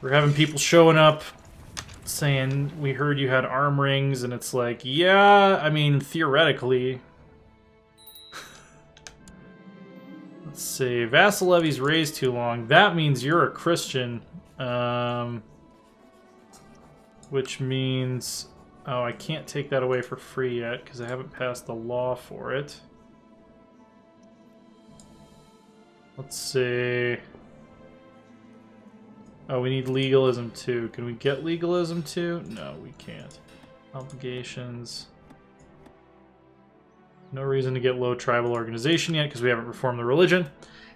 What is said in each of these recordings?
We're having people showing up saying, we heard you had arm rings, and it's like, yeah, I mean, theoretically. Let's see, vassal levies raised too long. That means you're a Christian. Which means, oh, I can't take that away for free yet, because I haven't passed the law for it. Let's see. Oh, we need legalism too. Can we get legalism too? No, we can't. Obligations. No reason to get low tribal organization yet because we haven't reformed the religion.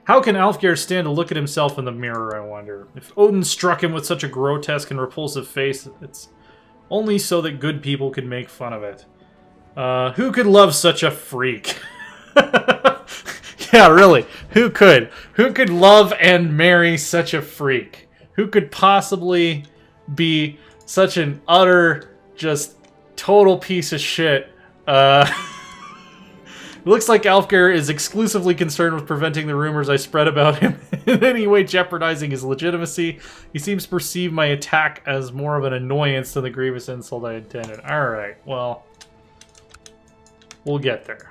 How can Alfgeir stand to look at himself in the mirror, I wonder? If Odin struck him with such a grotesque and repulsive face, it's only so that good people could make fun of it. Who could love such a freak? Yeah, really. Who could? Who could love and marry such a freak? Who could possibly be such an utter, just total piece of shit? It looks like Alfgeir is exclusively concerned with preventing the rumors I spread about him in any way jeopardizing his legitimacy. He seems to perceive my attack as more of an annoyance than the grievous insult I intended. Alright, well, we'll get there.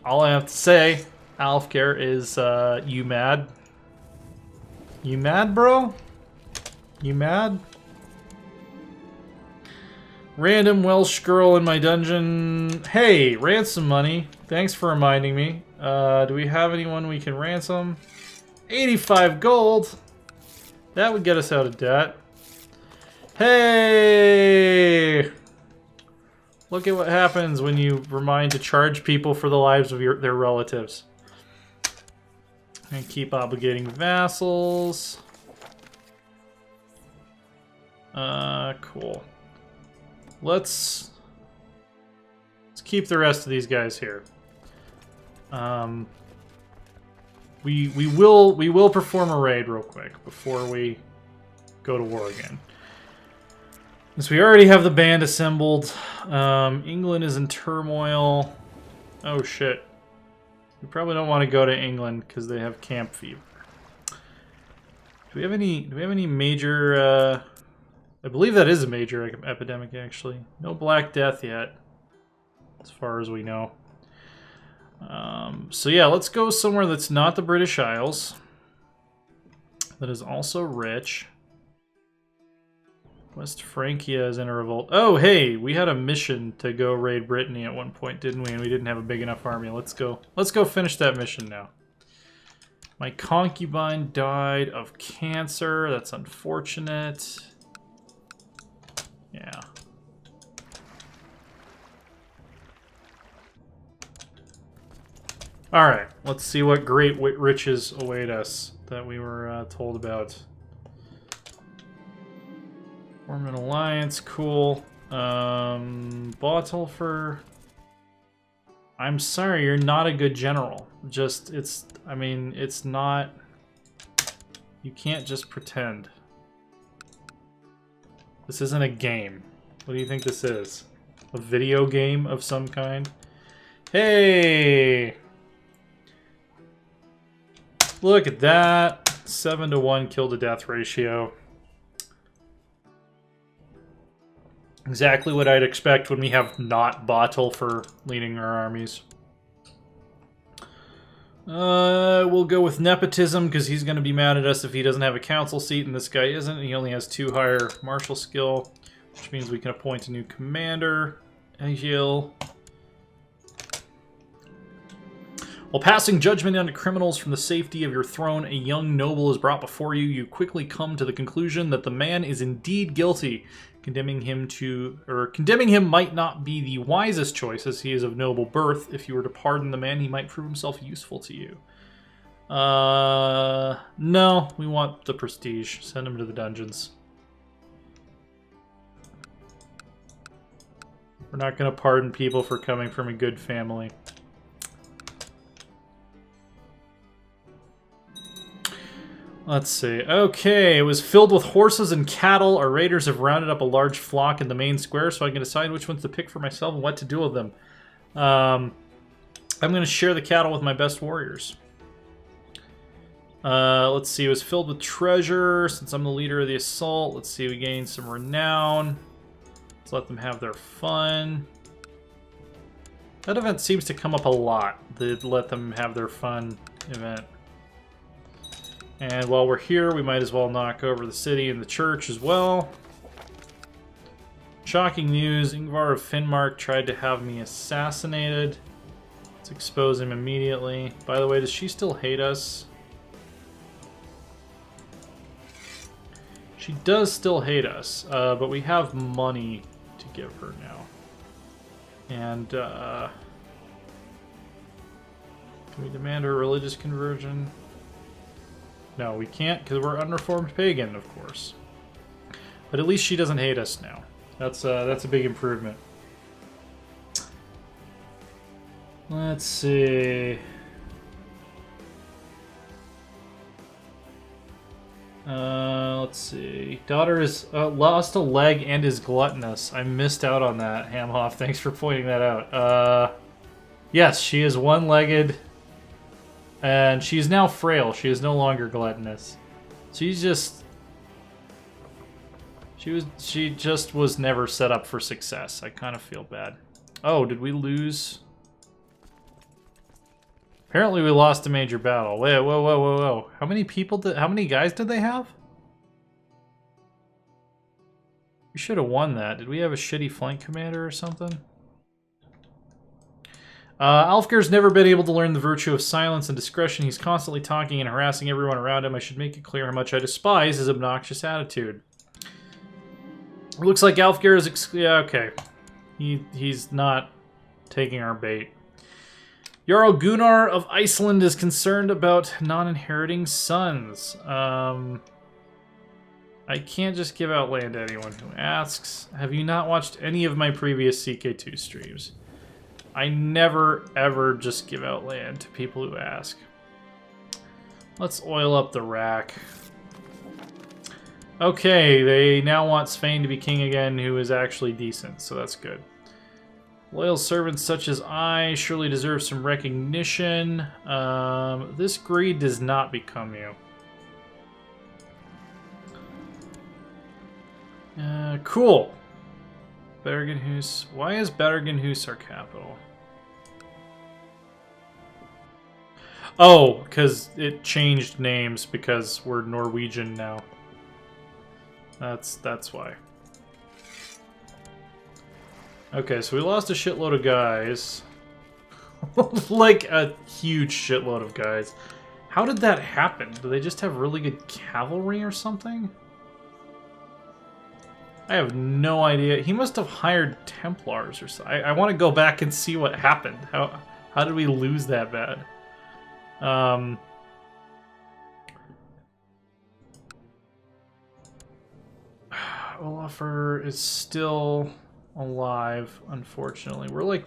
All I have to say, Alfgeir, is, you mad? You mad, bro? You mad? Random Welsh girl in my dungeon. Hey, ransom money. Thanks for reminding me. Do we have anyone we can ransom? 85 gold. That would get us out of debt. Hey! Look at what happens when you remind to charge people for the lives of their relatives. And keep obligating vassals. Cool. Let's keep the rest of these guys here. We will perform a raid real quick before we go to war again. Since we already have the band assembled, England is in turmoil. Oh shit. We probably don't want to go to England because they have camp fever. Do we have any major I believe that is a major epidemic actually. No Black Death yet, as far as we know. So yeah, let's go somewhere that's not the British Isles. That is also rich. West Francia is in a revolt. Oh, hey, we had a mission to go raid Brittany at one point, didn't we? And we didn't have a big enough army. Let's go finish that mission now. My concubine died of cancer. That's unfortunate. Yeah. Alright, let's see what great riches await us that we were told about. Form an alliance, cool. Bottlefur. I'm sorry, you're not a good general. Just, I mean, it's not... You can't just pretend. This isn't a game. What do you think this is? A video game of some kind? Hey! Look at that. 7-to-1 kill to death ratio. Exactly what I'd expect when we have not Bottlefur leading our armies. We'll go with nepotism because he's going to be mad at us if he doesn't have a council seat, and this guy isn't. He only has 2 higher martial skill, which means we can appoint a new commander. Agil. While passing judgment on criminals from the safety of your throne, a young noble is brought before you. You quickly come to the conclusion that the man is indeed guilty. Condemning him might not be the wisest choice, as he is of noble birth. If you were to pardon the man, he might prove himself useful to you. No, we want the prestige. Send him to the dungeons. We're not going to pardon people for coming from a good family. Let's see. Okay, it was filled with horses and cattle. Our raiders have rounded up a large flock in the main square, so I can decide which ones to pick for myself and what to do with them. I'm going to share the cattle with my best warriors. Let's see, it was filled with treasure. Since I'm the leader of the assault, let's see, we gained some renown. Let's let them have their fun. That event seems to come up a lot, the let them have their fun event. And while we're here, we might as well knock over the city and the church as well. Shocking news, Ingvar of Finnmark tried to have me assassinated. Let's expose him immediately. By the way, does she still hate us? She does still hate us, but we have money to give her now. And, can we demand her religious conversion? No, we can't, because we're unreformed pagan, of course. But at least she doesn't hate us now. That's a big improvement. Let's see. Let's see. Daughter is lost a leg and is gluttonous. I missed out on that, Hamhoff. Thanks for pointing that out. Yes, she is one-legged, and she's now frail. She is no longer gluttonous. She's just... She just was never set up for success. I kind of feel bad. Oh, did we lose? Apparently we lost a major battle. Wait, whoa. How many people did... How many guys did they have? We should have won that. Did we have a shitty flank commander or something? Alfgar's never been able to learn the virtue of silence and discretion. He's constantly talking and harassing everyone around him. I should make it clear how much I despise his obnoxious attitude. It looks like Alfgar is... Yeah, okay. He's not taking our bait. Jarl Gunnar of Iceland is concerned about non-inheriting sons. I can't just give out land to anyone who asks. Have you not watched any of my previous CK2 streams? I never, ever just give out land to people who ask. Let's oil up the rack. Okay, they now want Svein to be king again, who is actually decent, so that's good. Loyal servants such as I surely deserve some recognition. This greed does not become you. Cool. Bergenhus. Why is Bergenhus our capital? Oh, because it changed names because we're Norwegian now. That's why. Okay, so we lost a shitload of guys. Like a huge shitload of guys. How did that happen? Do they just have really good cavalry or something? I have no idea. He must have hired Templars or something. I want to go back and see what happened. How did we lose that bad? Olafur is still alive, unfortunately. We're like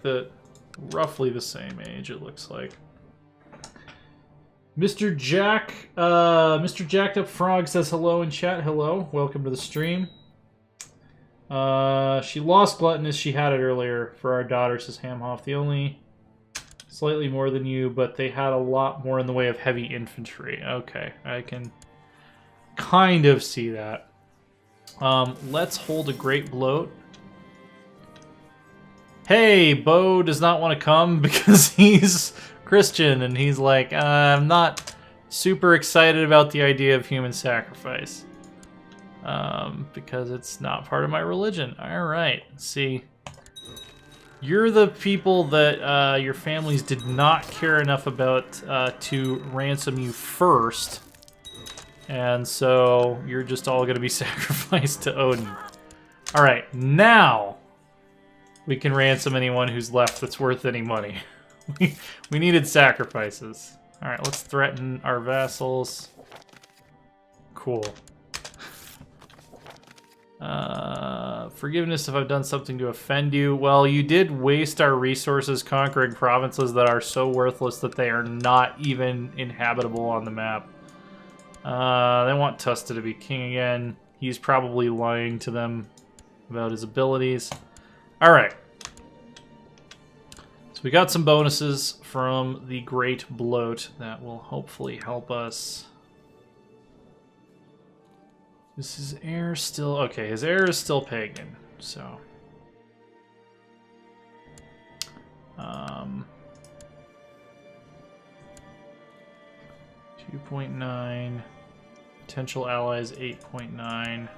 roughly the same age, it looks like. Mr. Jacked Up Frog says hello in chat. Hello, welcome to the stream. She lost gluttonous. She had it earlier for our daughter, says Hamhoff. The only slightly more than you, but they had a lot more in the way of heavy infantry. Okay, I can kind of see that. Let's hold a great bloat. Hey, Bo does not want to come because he's Christian, and he's like, I'm not super excited about the idea of human sacrifice. Because it's not part of my religion. Alright, see. You're the people that your families did not care enough about to ransom you first. And so you're just all going to be sacrificed to Odin. Alright, now we can ransom anyone who's left that's worth any money. We needed sacrifices. Alright, let's threaten our vassals. Cool. Forgiveness if I've done something to offend you. Well, you did waste our resources conquering provinces that are so worthless that they are not even inhabitable on the map. They want Tusta to be king again. He's probably lying to them about his abilities. Alright. So we got some bonuses from the Great Bloat that will hopefully help us Is his heir still... Okay, his heir is still pagan, so... 2.9. Potential allies, 8.9.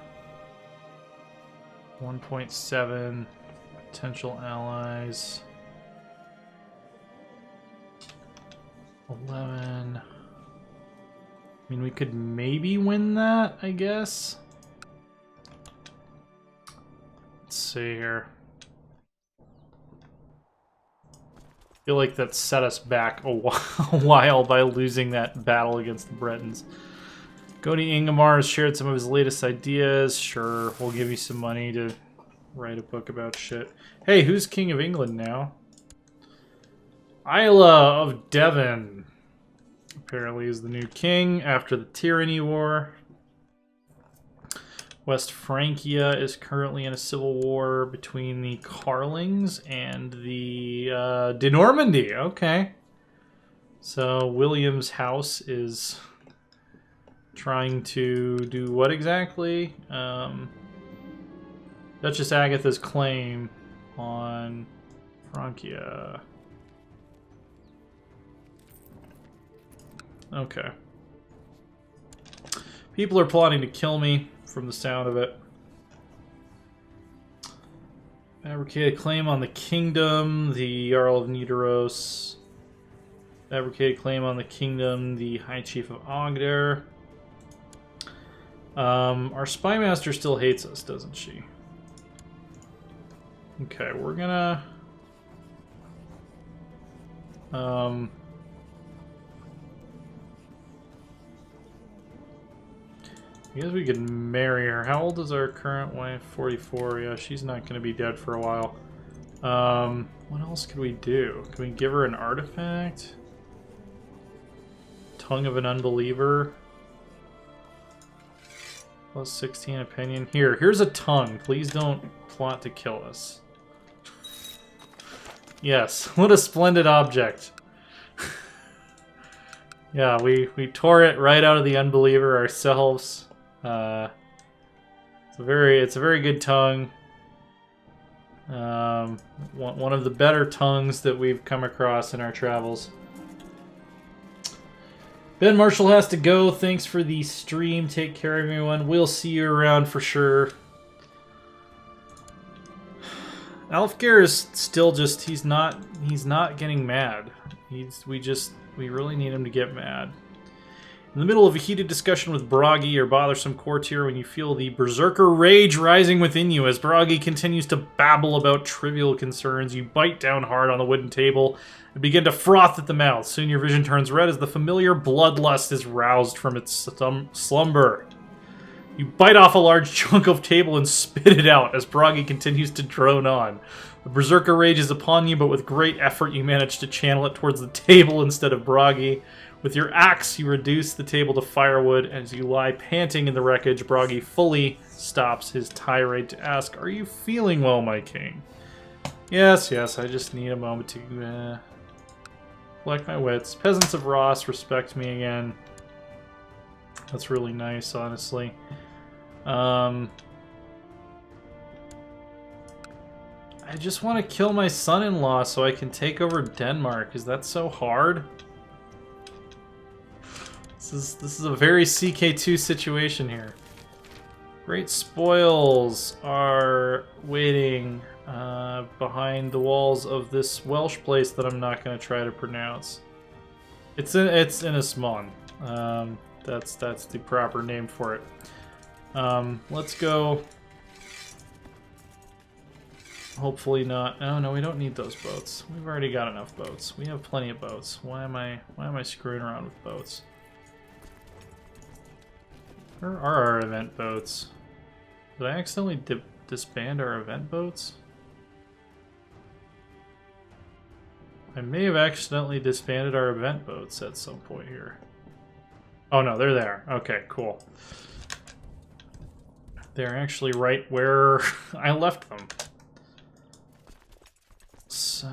1.7. Potential allies. 11. I mean, we could maybe win that, I guess. Let's see here. I feel like that set us back a while by losing that battle against the Bretons. Godi Ingemar has shared some of his latest ideas. Sure, we'll give you some money to write a book about shit. Hey, who's King of England now? Isla of Devon apparently is the new king after the Tyranny War. West Francia is currently in a civil war between the Carlings and the de Normandy. Okay. So William's house is trying to do what exactly? Duchess Agatha's claim on Francia. Okay. People are plotting to kill me. From the sound of it. Fabricated claim on the kingdom, the Jarl of Nidaros. Fabricated claim on the kingdom, the High Chief of Ogder. Our spy master still hates us, doesn't she? Okay, we're gonna... I guess we could marry her. How old is our current wife? 44. Yeah, she's not going to be dead for a while. What else could we do? Can we give her an artifact? Tongue of an Unbeliever. Plus 16 opinion. Here's a tongue. Please don't plot to kill us. Yes, what a splendid object. Yeah, we tore it right out of the Unbeliever ourselves. It's a very good tongue. One of the better tongues that we've come across in our travels. Ben Marshall has to go. Thanks for the stream. Take care, everyone. We'll see you around for sure. Alfgeir is still just he's not getting mad. We really need him to get mad. In the middle of a heated discussion with Bragi, or bothersome courtier, when you feel the berserker rage rising within you as Bragi continues to babble about trivial concerns, you bite down hard on the wooden table and begin to froth at the mouth. Soon your vision turns red as the familiar bloodlust is roused from its slumber. You bite off a large chunk of table and spit it out as Bragi continues to drone on. The berserker rage is upon you, but with great effort you manage to channel it towards the table instead of Bragi. With your axe, you reduce the table to firewood. As you lie panting in the wreckage, Bragi fully stops his tirade to ask, "Are you feeling well, my king?" Yes, I just need a moment to collect my wits. Peasants of Ross, respect me again. That's really nice, honestly. I just want to kill my son-in-law so I can take over Denmark. Is that so hard? This is a very CK2 situation here. Great spoils are waiting behind the walls of this Welsh place that I'm not going to try to pronounce. It's in Ismon. That's the proper name for it. Let's go. Hopefully not. Oh no, we don't need those boats. We've already got enough boats. We have plenty of boats. Why am I screwing around with boats? Where are our event boats? Did I accidentally disband our event boats? I may have accidentally disbanded our event boats at some point here. Oh no, they're there. Okay, cool. They're actually right where I left them. So...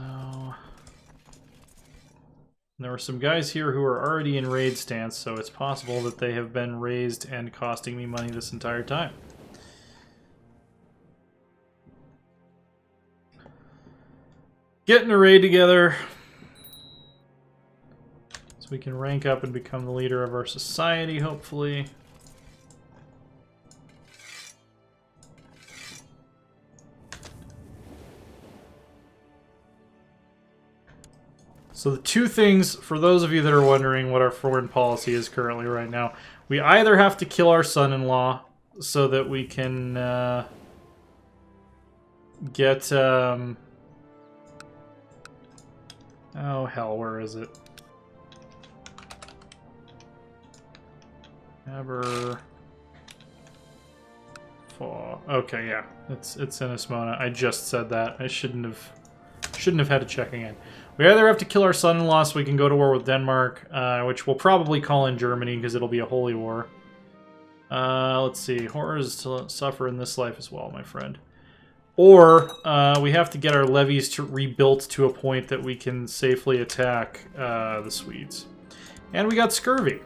There were some guys here who are already in raid stance, so it's possible that they have been raised and costing me money this entire time. Getting a raid together so we can rank up and become the leader of our society, hopefully. So the two things, for those of you that are wondering what our foreign policy is currently right now, we either have to kill our son-in-law so that we can get... oh, hell, where is it? Never... fall. Okay, yeah. It's in Asmona. I just said that. I shouldn't have had to check again. We either have to kill our son-in-law so we can go to war with Denmark, which we'll probably call in Germany because it'll be a holy war. Let's see. Horrors to suffer in this life as well, my friend. Or we have to get our levies rebuilt to a point that we can safely attack the Swedes. And we got scurvy.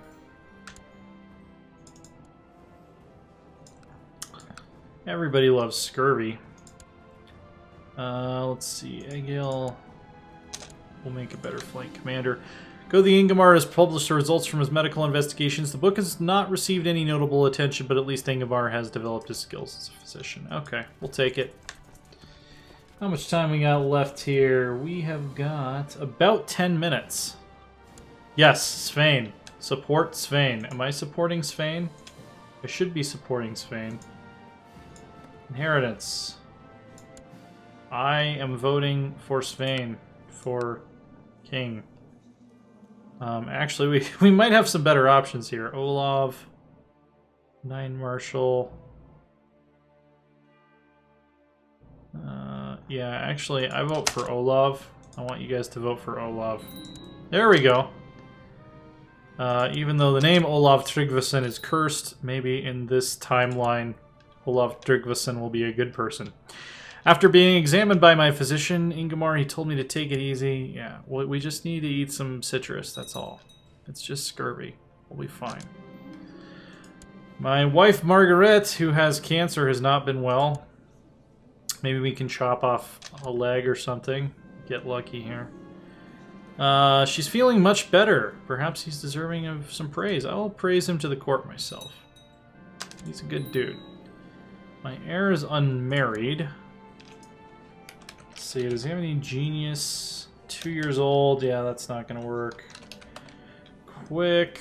Everybody loves scurvy. Let's see. Egil will make a better flank commander. Go the Ingomar has published the results from his medical investigations. The book has not received any notable attention, but at least Ingomar has developed his skills as a physician. Okay, we'll take it. How much time we got left here? We have got about 10 minutes. Yes, Svein. Support Svein. Am I supporting Svein? I should be supporting Svein. Inheritance. I am voting for Svein for king. Actually, we might have some better options here. Olav, 9 Marshal. Yeah, actually, I vote for Olav. I want you guys to vote for Olav. There we go. Even though the name Olav Tryggvason is cursed, maybe in this timeline, Olav Tryggvason will be a good person. After being examined by my physician, Ingomar, he told me to take it easy. Yeah, we just need to eat some citrus, that's all. It's just scurvy. We'll be fine. My wife, Margaret, who has cancer, has not been well. Maybe we can chop off a leg or something. Get lucky here. She's feeling much better. Perhaps he's deserving of some praise. I will praise him to the court myself. He's a good dude. My heir is unmarried. Let's see, does he have any genius? 2 years old. Yeah, that's not going to work. Quick.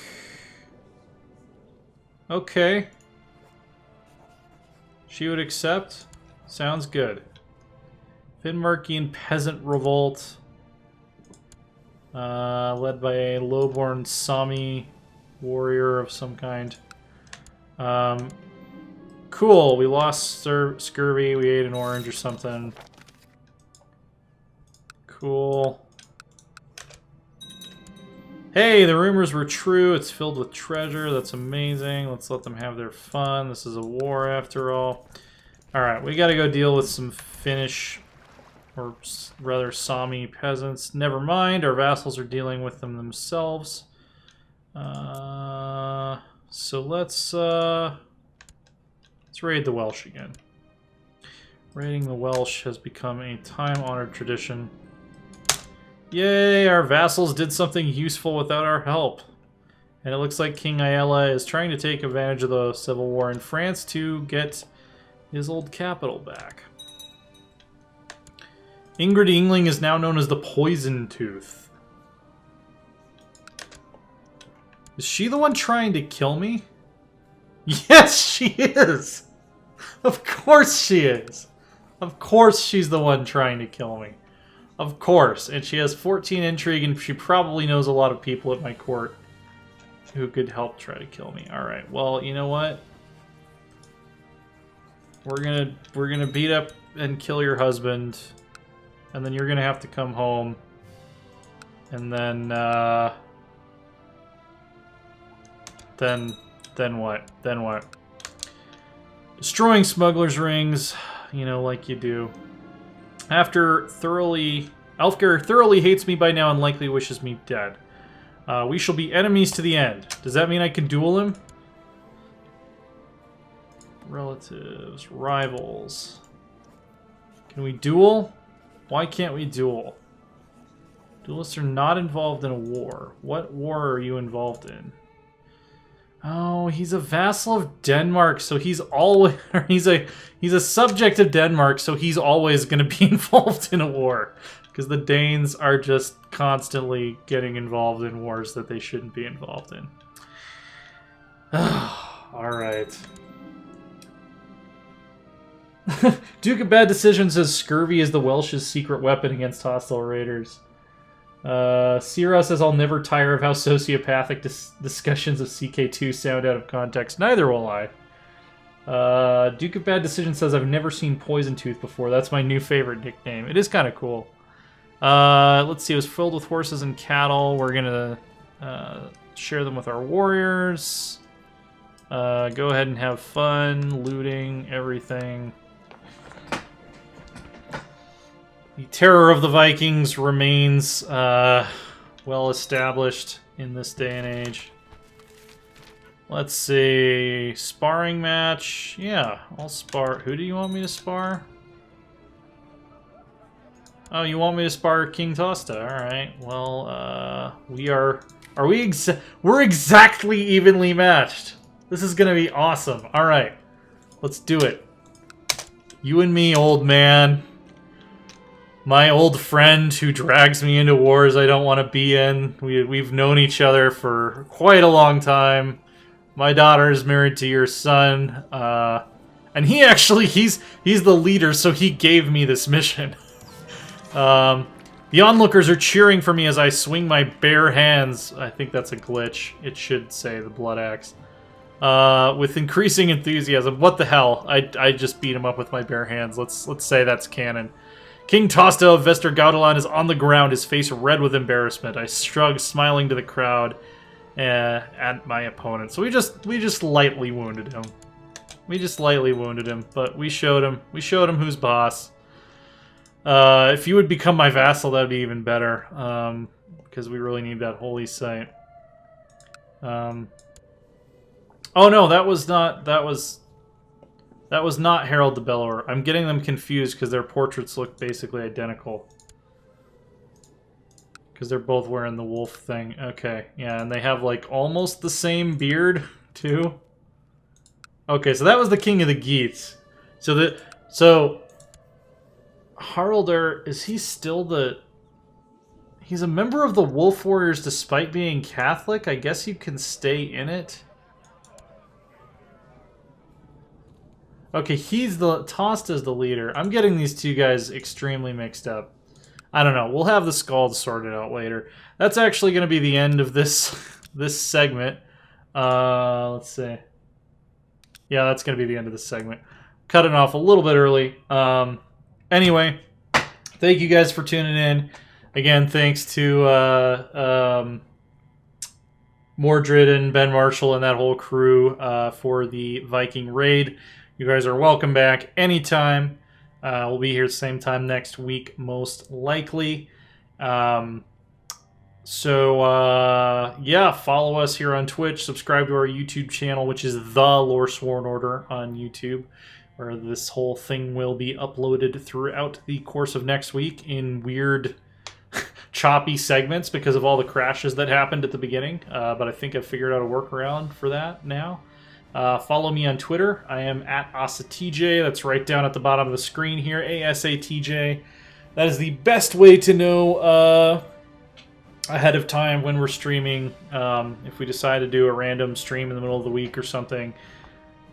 Okay. She would accept. Sounds good. Finnmarkian peasant revolt. Led by a lowborn Sami warrior of some kind. Cool, we lost scurvy, we ate an orange or something. Cool. Hey, the rumors were true. It's filled with treasure. That's amazing. Let's let them have their fun. This is a war after all. Alright, we gotta go deal with some Finnish, or rather Sami peasants. Never mind, our vassals are dealing with them themselves. So let's raid the Welsh again. Raiding the Welsh has become a time-honored tradition. Yay, our vassals did something useful without our help. And it looks like King Aiella is trying to take advantage of the civil war in France to get his old capital back. Ingrid Yngling is now known as the Poison Tooth. Is she the one trying to kill me? Yes, she is! Of course she is! Of course she's the one trying to kill me. Of course. And she has 14 intrigue, and she probably knows a lot of people at my court who could help try to kill me. Alright, well, you know what? We're gonna beat up and kill your husband, and then you're gonna have to come home, and then what? Then what? Destroying smugglers' rings, you know, like you do. Alfgar thoroughly hates me by now and likely wishes me dead. We shall be enemies to the end. Does that mean I can duel him? Relatives, rivals. Can we duel? Why can't we duel? Duelists are not involved in a war. What war are you involved in? Oh, he's a vassal of Denmark, so he's always he's a subject of Denmark, so he's always going to be involved in a war, because the Danes are just constantly getting involved in wars that they shouldn't be involved in. All right. Duke of Bad Decision says scurvy is the Welsh's secret weapon against hostile raiders. Sierra says I'll never tire of how sociopathic discussions of CK2 sound out of context. Neither will I. Duke of Bad Decision says I've never seen Poison Tooth before. That's my new favorite nickname. It is kind of cool. Let's see. It was filled with horses and cattle. We're gonna share them with our warriors. Go ahead and have fun looting everything. The terror of the Vikings remains well established in this day and age. Let's see. Sparring match. Yeah, I'll spar. Who do you want me to spar? Oh, you want me to spar King Tosta? Alright. Well, we're exactly evenly matched. This is gonna be awesome. Alright. Let's do it. You and me, old man. My old friend who drags me into wars I don't want to be in. We've known each other for quite a long time. My daughter is married to your son. And he actually, he's the leader, so he gave me this mission. The onlookers are cheering for me as I swing my bare hands. I think that's a glitch. It should say the Bloodaxe. With increasing enthusiasm. What the hell? I just beat him up with my bare hands. Let's say that's canon. King Tosta of Vestergaudeland is on the ground, his face red with embarrassment. I shrugged, smiling to the crowd at my opponent. So we just lightly wounded him. We just lightly wounded him, but we showed him who's boss. If you would become my vassal, that'd be even better, because we really need that holy site. Oh no, that was not Harald the Bellower. I'm getting them confused because their portraits look basically identical. Because they're both wearing the wolf thing. Okay, yeah, and they have like almost the same beard too. Okay, so that was the King of the Geats. So Haraldr, is he still the... He's a member of the Wolf Warriors despite being Catholic? I guess you can stay in it. Okay, Tosta's the leader. I'm getting these two guys extremely mixed up. I don't know. We'll have the Scald sorted out later. That's actually going to be the end of this segment. Let's see. Yeah, that's going to be the end of this segment. Cut it off a little bit early. Anyway, thank you guys for tuning in. Again, thanks to Mordred and Ben Marshall and that whole crew for the Viking raid. You guys are welcome back anytime. We'll be here same time next week, most likely. Yeah, follow us here on Twitch. Subscribe to our YouTube channel, which is The Loresworn Order on YouTube, where this whole thing will be uploaded throughout the course of next week in weird, choppy segments because of all the crashes that happened at the beginning. But I think I've figured out a workaround for that now. Follow me on Twitter. I am at AsaTJ. That's right down at the bottom of the screen here. ASATJ. That is the best way to know ahead of time when we're streaming. If we decide to do a random stream in the middle of the week or something,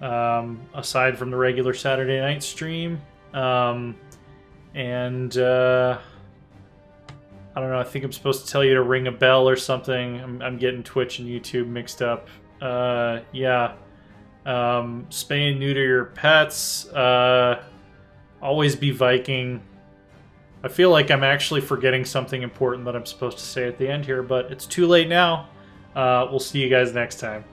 aside from the regular Saturday night stream. I don't know. I think I'm supposed to tell you to ring a bell or something. I'm getting Twitch and YouTube mixed up. Yeah. Spay and neuter your pets. Always be Viking. I feel like I'm actually forgetting something important that I'm supposed to say at the end here, but it's too late now. We'll see you guys next time.